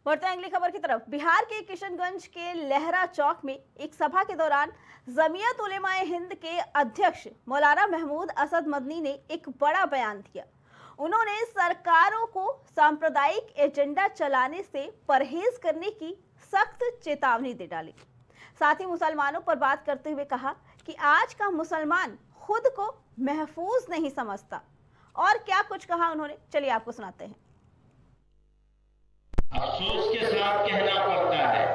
बढ़ते हैं अगली खबर की तरफ। बिहार के किशनगंज के लहरा चौक में एक सभा के दौरान जमीयत उलेमाए हिंद के अध्यक्ष मौलाना महमूद असद मदनी ने एक बड़ा बयान दिया। उन्होंने सरकारों को सांप्रदायिक एजेंडा चलाने से परहेज करने की सख्त चेतावनी दे डाली। साथ ही मुसलमानों पर बात करते हुए कहा कि आज का मुसलमान खुद को महफूज नहीं समझता। और क्या कुछ कहा उन्होंने, चलिए आपको सुनाते हैं। अफसोस के साथ कहना पड़ता है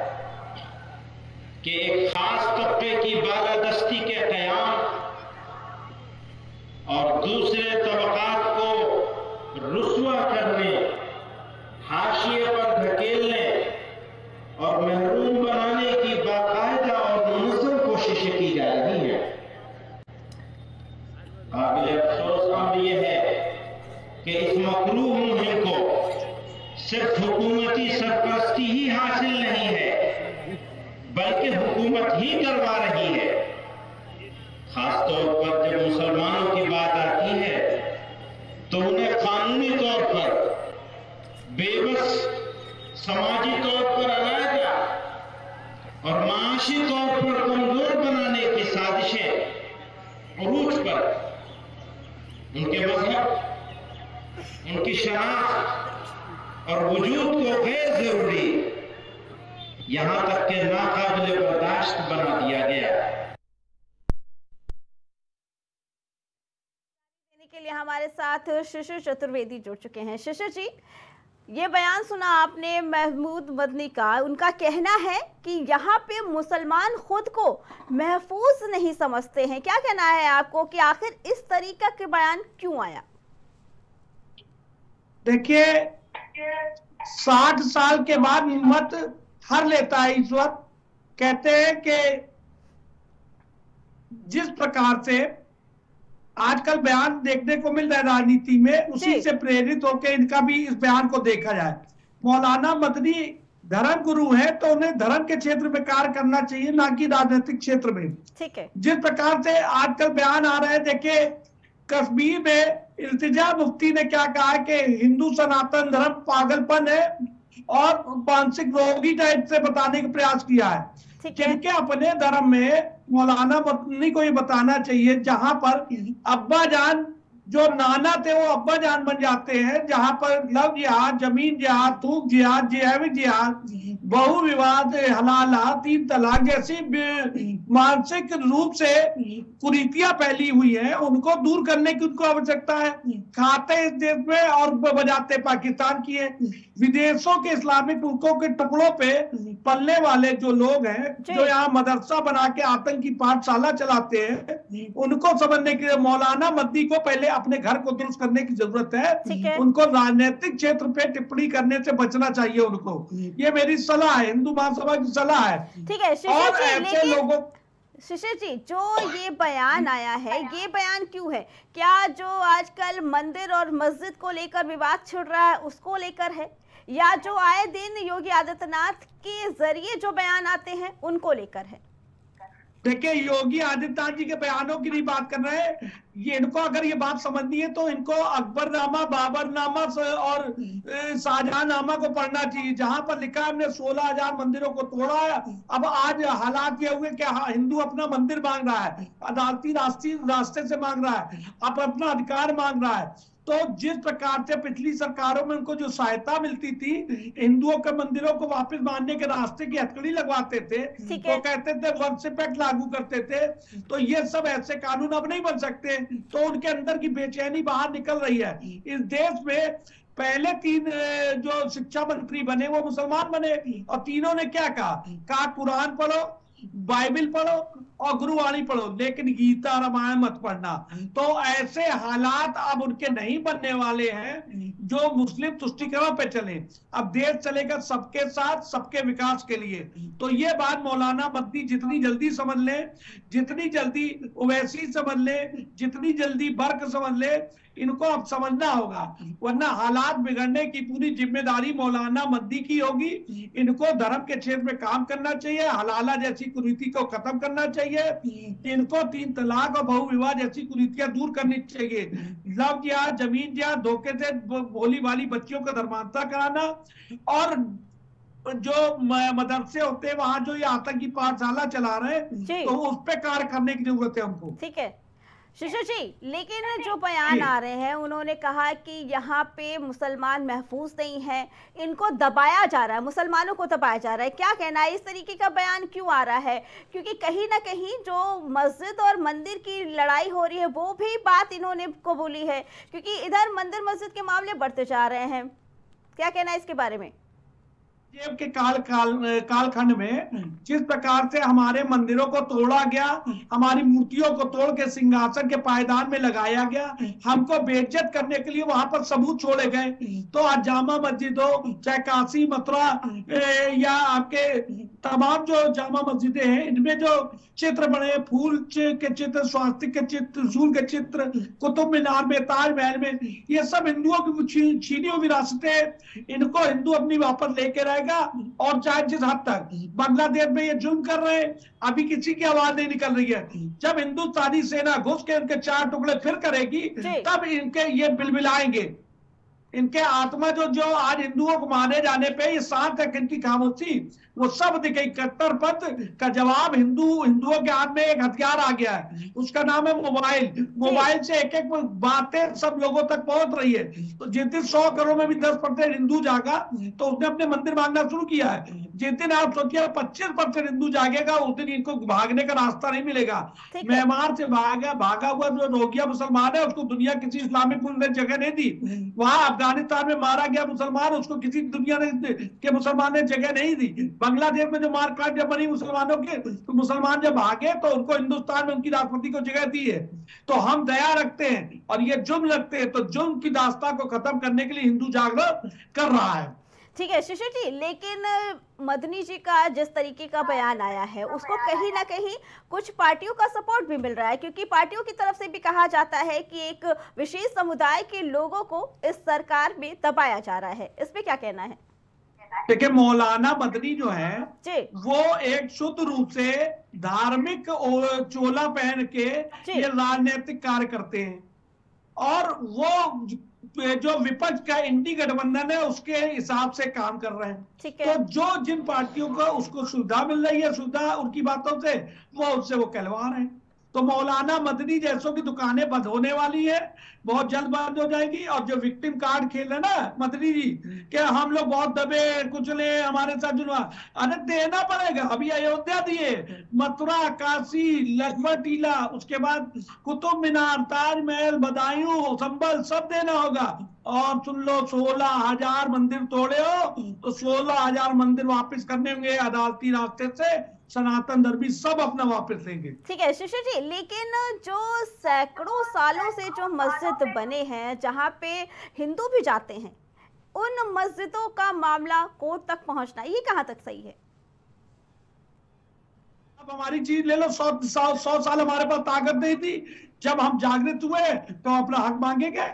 कि एक खास तबके की बालादस्ती के कयाम और दूसरे तबकात को रुस्वा करने, हाशिए पर धकेलने और महरूम बनाने की बाकायदा और मुनज़्ज़म कोशिशें की जा रही हैं। काबिल अफसोस अमर यह है कि इस मकरूह मुहिम को सिर्फ हुकूमती सरपरस्ती ही हासिल नहीं है, बल्कि हुकूमत ही करवा रही है। खासतौर पर जब मुसलमानों की बात आती है तो उन्हें कानूनी तौर पर बेबस, समाजी तौर पर अलग और माशी तौर पर कमजोर बनाने की साजिशें उरूज पर उनके मजहब, उनकी शनाख्त और वजूद को गैर जरूरी, यहां तक के नाकाबिले बर्दाश्त बना दिया गया। देने के लिए हमारे साथ शिशिर चतुर्वेदी जुड़ चुके हैं। शिशिर जी, ये बयान सुना आपने महमूद मदनी का। उनका कहना है कि यहाँ पे मुसलमान खुद को महफूज नहीं समझते हैं। क्या कहना है आपको कि आखिर इस तरीका के बयान क्यों आया? देखिए, 60 साल के बाद हिम्मत हर लेता है ईश्वर। कहते हैं कि जिस प्रकार से आजकल बयान देखने को मिल रहा है राजनीति में, उसी से प्रेरित होकर इनका भी इस बयान को देखा जाए। मौलाना मदनी धर्म गुरु है तो उन्हें धर्म के क्षेत्र में कार्य करना चाहिए, ना कि राजनीतिक क्षेत्र में। ठीक है। जिस प्रकार से आजकल बयान आ रहे हैं, देखिए कश्मीर में इल्तिजा मुफ्ती ने क्या कहा कि हिंदू सनातन धर्म पागलपन है और मानसिक रोगी टाइप से बताने का प्रयास किया है। जिनके अपने धर्म में मौलाना मदनी को ये बताना चाहिए, जहां पर अब्बा जान जो नाना थे वो अब्बा जान बन जाते हैं, जहां पर लव जिहाद, जमीन जिहाद, थूक जिहाद, जैविक जिहाद, बहु विवाद, हलाला, 3 तलाक जैसी मानसिक रूप से कुरीतियां फैली हुई हैं, उनको दूर करने की उनको आवश्यकता है। खाते इस देश में और बजाते पाकिस्तान की है। विदेशों के इस्लामिक मुल्कों के टुकड़ों पे पलने वाले जो लोग हैं, जो यहाँ मदरसा बना के आतंकी पाठशाला चलाते हैं, उनको समझने के लिए मौलाना मदनी को पहले अपने घर को दुरुस्त करने की जरूरत है। उनको राजनीतिक क्षेत्र पे टिप्पणी करने से बचना चाहिए उनको। ये मेरी सलाह है, हिंदू महासभा की सलाह है। ठीक है और ऐसे लोगों, शिशिर जी, जो ये बयान आया है, ये बयान क्यों है? क्या जो आजकल मंदिर और मस्जिद को लेकर विवाद छिड़ रहा है उसको लेकर है, या जो आए दिन योगी आदित्यनाथ के जरिए जो बयान आते हैं उनको लेकर है? देखिए, योगी आदित्यनाथ जी के बयानों की नहीं बात कर रहे हैं। ये इनको अगर ये बात समझनी है तो इनको अकबरनामा, बाबरनामा और शाहजहांनामा को पढ़ना चाहिए, जहां पर लिखा है हमने 16,000 मंदिरों को तोड़ा है। अब आज हालात ये हुए कि हिंदू अपना मंदिर मांग रहा है, अदालती रास्ते से मांग रहा है, अब अपना अधिकार मांग रहा है। तो जिस प्रकार से पिछली सरकारों में उनको जो सहायता मिलती थी, हिंदुओं के मंदिरों को वापस मानने के रास्ते की हथकड़ी लगवाते थे, तो कहते थे वर्शिप एक्ट लागू करते थे, तो ये सब ऐसे कानून अब नहीं बन सकते। तो उनके अंदर की बेचैनी बाहर निकल रही है। इस देश में पहले 3 जो शिक्षा मंत्री बने वो मुसलमान बने, और तीनों ने क्या कहा कुरान पढ़ो, बाइबल पढ़ो और गुरुवाणी पढ़ो, लेकिन गीता रामायण मत पढ़ना। तो ऐसे हालात अब उनके नहीं बनने वाले हैं जो मुस्लिम तुष्टीकरण पे चले। अब देश चलेगा सबके साथ, सबके विकास के लिए। तो ये बात मौलाना मदनी जितनी जल्दी समझ ले, जितनी जल्दी ओवैसी समझ ले, जितनी जल्दी बर्क समझ ले, इनको अब समझना होगा, वरना हालात बिगड़ने की पूरी जिम्मेदारी मौलाना मदनी की होगी। इनको धर्म के क्षेत्र में काम करना चाहिए, हलाला जैसी कुरीति को खत्म करना चाहिए, इनको 3 तलाक और बहु विवाह जैसी कुरीतियां दूर करनी चाहिए। लव जिहाद, जमीन जिहाद, धोखे से भोली वाली बच्चियों का धर्मांतरण कराना और जो मदरसे होते हैं वहां जो ये आतंकी पाठशाला चला रहे हैं, तो उस पे कार्य करने की जरूरत है हमको। ठीक है शिशिर जी, लेकिन जो बयान आ रहे हैं उन्होंने कहा कि यहाँ पे मुसलमान महफूज नहीं है, इनको दबाया जा रहा है, मुसलमानों को दबाया जा रहा है, क्या कहना है? इस तरीके का बयान क्यों आ रहा है? क्योंकि कहीं ना कहीं जो मस्जिद और मंदिर की लड़ाई हो रही है वो भी बात इन्होंने को बोली है, क्योंकि इधर मंदिर मस्जिद के मामले बढ़ते जा रहे हैं। क्या कहना है इसके बारे में? के कालखंड में जिस प्रकार से हमारे मंदिरों को तोड़ा गया, हमारी मूर्तियों को तोड़ के सिंहासन के पायदान में लगाया गया, हमको बेइज्जत करने के लिए वहां पर सबूत छोड़े गए, तो आज जामा मस्जिद हो, चाहे काशी मथुरा या आपके तमाम जो जामा मस्जिदें हैं, इनमें जो चित्र बने, फूल के चित्र, स्वास्तिक के चित्र, त्रिशूल के चित्र, कुतुब मीनार में, ताजमहल में, ये सब हिंदुओं की छीनी हुई विरासतें, इनको हिंदू अपनी वापस लेके रहेगा। और चाहे जिस हद तक बांग्लादेश में ये जुल्म कर रहे हैं, अभी किसी की आवाज नहीं निकल रही है। जब हिंदुस्तानी सेना घुस के इनके 4 टुकड़े फिर करेगी, तब इनके ये बिलबिलाएंगे। इनके आत्मा जो आज हिंदुओं को माने जाने पे ये 7 तक इनकी खामोशी, वो सब दिखे। कट्टरपंथ का जवाब हिंदुओं के हाथ में एक हथियार आ गया है, उसका नाम है मोबाइल। मोबाइल से एक एक बातें सब लोगों तक पहुंच रही है। तो जिस दिन 100 करोड़ में भी 10% हिंदू जागा, तो उसने अपने मंदिर मांगना शुरू किया है। जिस दिन आप सोचिए 25% हिंदू जागेगा, उस दिन इनको भागने का रास्ता नहीं मिलेगा। म्यांमार से भागा हुआ जो रोहिंग्या मुसलमान है, उसको दुनिया किसी इस्लामिक मुल्क ने जगह नहीं दी। वहां अफगानिस्तान में मारा गया मुसलमान, उसको किसी दुनिया के मुसलमान ने जगह नहीं दी। बांग्लादेश में जो मारकाट जब बनी मुसलमानों के, तो मुसलमान जब भागे तो उनको हिंदुस्तान में उनकी राष्ट्रपति को जगह दी है। तो हम दया रखते हैं और ये जुल्म रखते हैं, तो जुल्म की दास्तां को खत्म करने के लिए हिंदू जागरण कर रहा है। ठीक है शिशिर जी, लेकिन मदनी जी का जिस तरीके का बयान आया है उसको कहीं ना कहीं कुछ पार्टियों का सपोर्ट भी मिल रहा है, क्योंकि पार्टियों की तरफ से भी कहा जाता है कि एक विशेष समुदाय के लोगों को इस सरकार में दबाया जा रहा है। इस पे क्या कहना है? देखिए, मौलाना मदनी जो है वो एक शुद्ध रूप से धार्मिक चोला पहन के ये राजनीतिक कार्य करते हैं, और वो जो विपक्ष का इंडी गठबंधन है उसके हिसाब से काम कर रहे हैं। तो जो जिन पार्टियों को उसको सुविधा मिल रही है, सुविधा उनकी बातों से, वो उससे वो कहलवा रहे हैं। तो मौलाना मदनी जैसों की दुकानें बंद होने वाली है, बहुत जल्द बंद हो जाएगी। और जो विक्टिम कार्ड खेल रहे ना मदनी जी, क्या हम लोग बहुत दबे कुचले, हमारे साथ जुलवा, अरे देना पड़ेगा। अभी अयोध्या दिए, मथुरा, काशी, लखपत टीला, उसके बाद कुतुब मीनार, ताजमहल, बदायूं, संभल, सब देना होगा। और सुन लो, 16,000 मंदिर तोड़े हो, तो 16,000 मंदिर वापस करने होंगे अदालती रास्ते से। सनातन धर्मी सब अपना वापस लेंगे। ठीक है शिशिर जी, लेकिन जो सैकड़ों सालों से जो मस्जिद बने हैं जहां पे हिंदू भी जाते हैं, उन मस्जिदों का मामला कोर्ट तक पहुंचना, ये कहां तक सही है? अब हमारी चीज ले लो, 100 साल हमारे पास ताकत नहीं थी, जब हम जागृत हुए तो अपना हक मांगेंगे।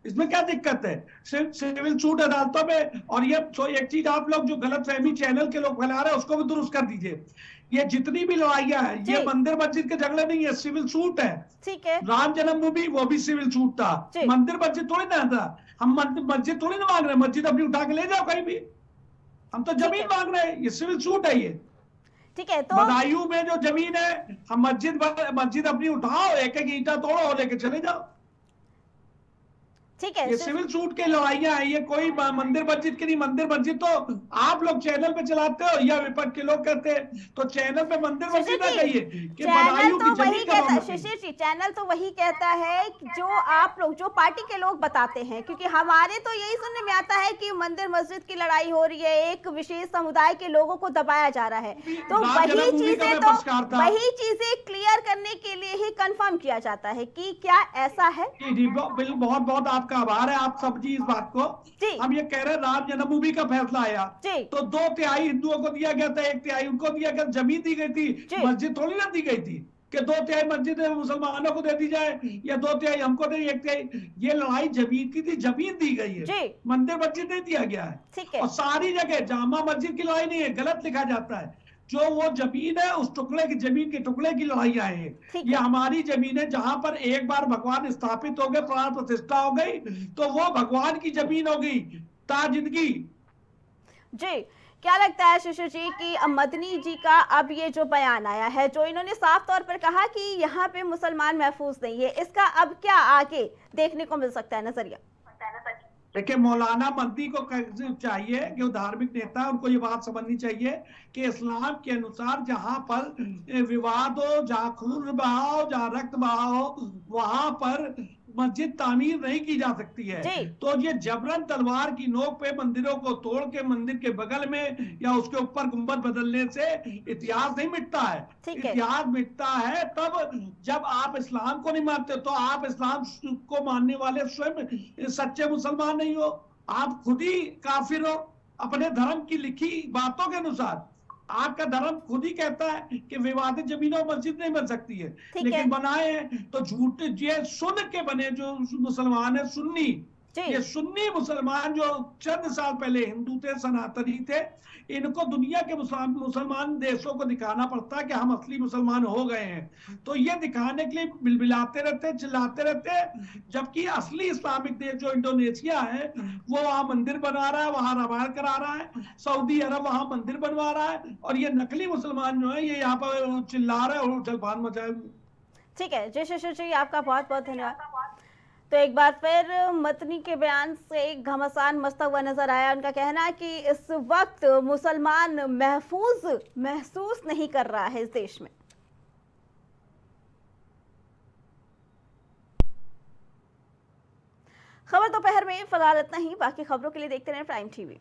इसमें क्या दिक्कत है? सिविल सूट अदालतों में। और ये एक चीज आप लोग जो गलतफहमी चैनल के लोग फैला रहे हैं उसको भी दुरुस्त कर दीजिए। ये जितनी भी लड़ाइयां हैं, ये मंदिर मस्जिद के झगड़े नहीं है, सिविल सूट है। ठीक है, राम जन्मभूमि वो भी सिविल सूट था, मंदिर मस्जिद थोड़ी ना था। हम मस्जिद थोड़ी ना मांग रहे, मस्जिद अपनी उठा के ले जाओ कहीं भी, हम तो जमीन मांग रहे हैं। ये सिविल सूट है। ये ठीक है, तो बदायूं में जो जमीन है, हम मस्जिद अपनी उठाओ, एक एक ईंटा तोड़ो और लेके चले जाओ। ठीक है, ये सिविल सूट के लड़ाइयां हैं, ये कोई मंदिर मस्जिद की नहीं। मंदिर मस्जिद तो आप लोग चैनल पे चलाते हो या विपक्ष के लोग कहते हैं, तो चैनल पे मंदिर मस्जिद ना कहिए कि चैनल तो वही कहता है। शिशिर जी, चैनल तो वही कहता है जो आप लोग, जो पार्टी के लोग बताते हैं, क्योंकि हमारे तो यही सुनने में आता है कि मंदिर मस्जिद की लड़ाई हो रही है, एक विशेष समुदाय के लोगों को दबाया जा रहा है। तो वही चीजें क्लियर करने के लिए ही कंफर्म किया जाता है कि क्या ऐसा है? बहुत बहुत आपका आभार है, आप समझिए इस बात को। हम ये कह रहे हैं, राम जन्मभूमि का फैसला आया तो 2/3 हिंदुओं को दिया गया था, 1/3 उनको दिया गया। जमीन दी गई थी, मस्जिद थोड़ी ना दी गई थी कि 2/3 मस्जिद मुसलमानों को दे दी जाए या 2/3 हमको दे, 1/3। ये लड़ाई जमीन की थी, जमीन दी गई है, मंदिर मस्जिद नहीं दिया गया है। और सारी जगह जामा मस्जिद की लड़ाई नहीं है, गलत लिखा जाता है। जो वो जमीन है, उस टुकड़े की जमीन के टुकड़े की लड़ाइयां हैं। ये हमारी जमीन है, जहां पर एक बार भगवान स्थापित हो गए, प्राण प्रतिष्ठा हो गई, तो वो भगवान की जमीन हो गई ता जिंदगी। जी, क्या लगता है शिशिर जी कि मदनी जी का अब ये जो बयान आया है, जो इन्होंने साफ तौर पर कहा कि यहाँ पे मुसलमान महफूज नहीं है, इसका अब क्या आगे देखने को मिल सकता है नजरिया? देखिए, मौलाना मदनी को चाहिए कि वो धार्मिक नेता है, उनको ये बात समझनी चाहिए कि इस्लाम के अनुसार जहां पर विवाद हो, जहां खून बहा हो, जहां रक्त बहा हो, वहां पर मस्जिद तामीर नहीं की जा सकती है। तो ये जबरन तलवार की नोक पे मंदिरों को तोड़ के मंदिर के बगल में या उसके ऊपर गुंबद बदलने से इतिहास नहीं मिटता है। इतिहास मिटता है तब जब आप इस्लाम को नहीं मानते, तो आप इस्लाम को मानने वाले स्वयं सच्चे मुसलमान नहीं हो, आप खुद ही काफिर हो अपने धर्म की लिखी बातों के अनुसार। आपका धर्म खुद ही कहता है कि विवादित जमीनों मस्जिद नहीं बन सकती है, लेकिन बनाए हैं तो झूठे, ये सुन के बने जो मुसलमान है सुन्नी, ये सुन्नी मुसलमान जो चंद साल पहले हिंदू थे, सनातनी थे, इनको दुनिया के मुसलमान देशों को दिखाना पड़ता है कि हम असली मुसलमान हो गए हैं। तो ये दिखाने के लिए बिलबिलाते रहते, चिल्लाते रहते, जबकि असली इस्लामिक देश जो इंडोनेशिया है वो वहां मंदिर बना रहा है, वहां रामायण करा रहा है, सऊदी अरब वहां मंदिर बनवा रहा है, और ये नकली मुसलमान जो है ये यहाँ पर चिल्ला रहे और जलपान मचाए। ठीक है जी शिशिर जी, आपका बहुत बहुत धन्यवाद। तो एक बार फिर मदनी के बयान से घमासान मचता हुआ नजर आया। उनका कहना है कि इस वक्त मुसलमान महसूस नहीं कर रहा है इस देश में। खबर दोपहर में फिलहाल इतना ही। बाकी खबरों के लिए देखते रहें प्राइम टीवी।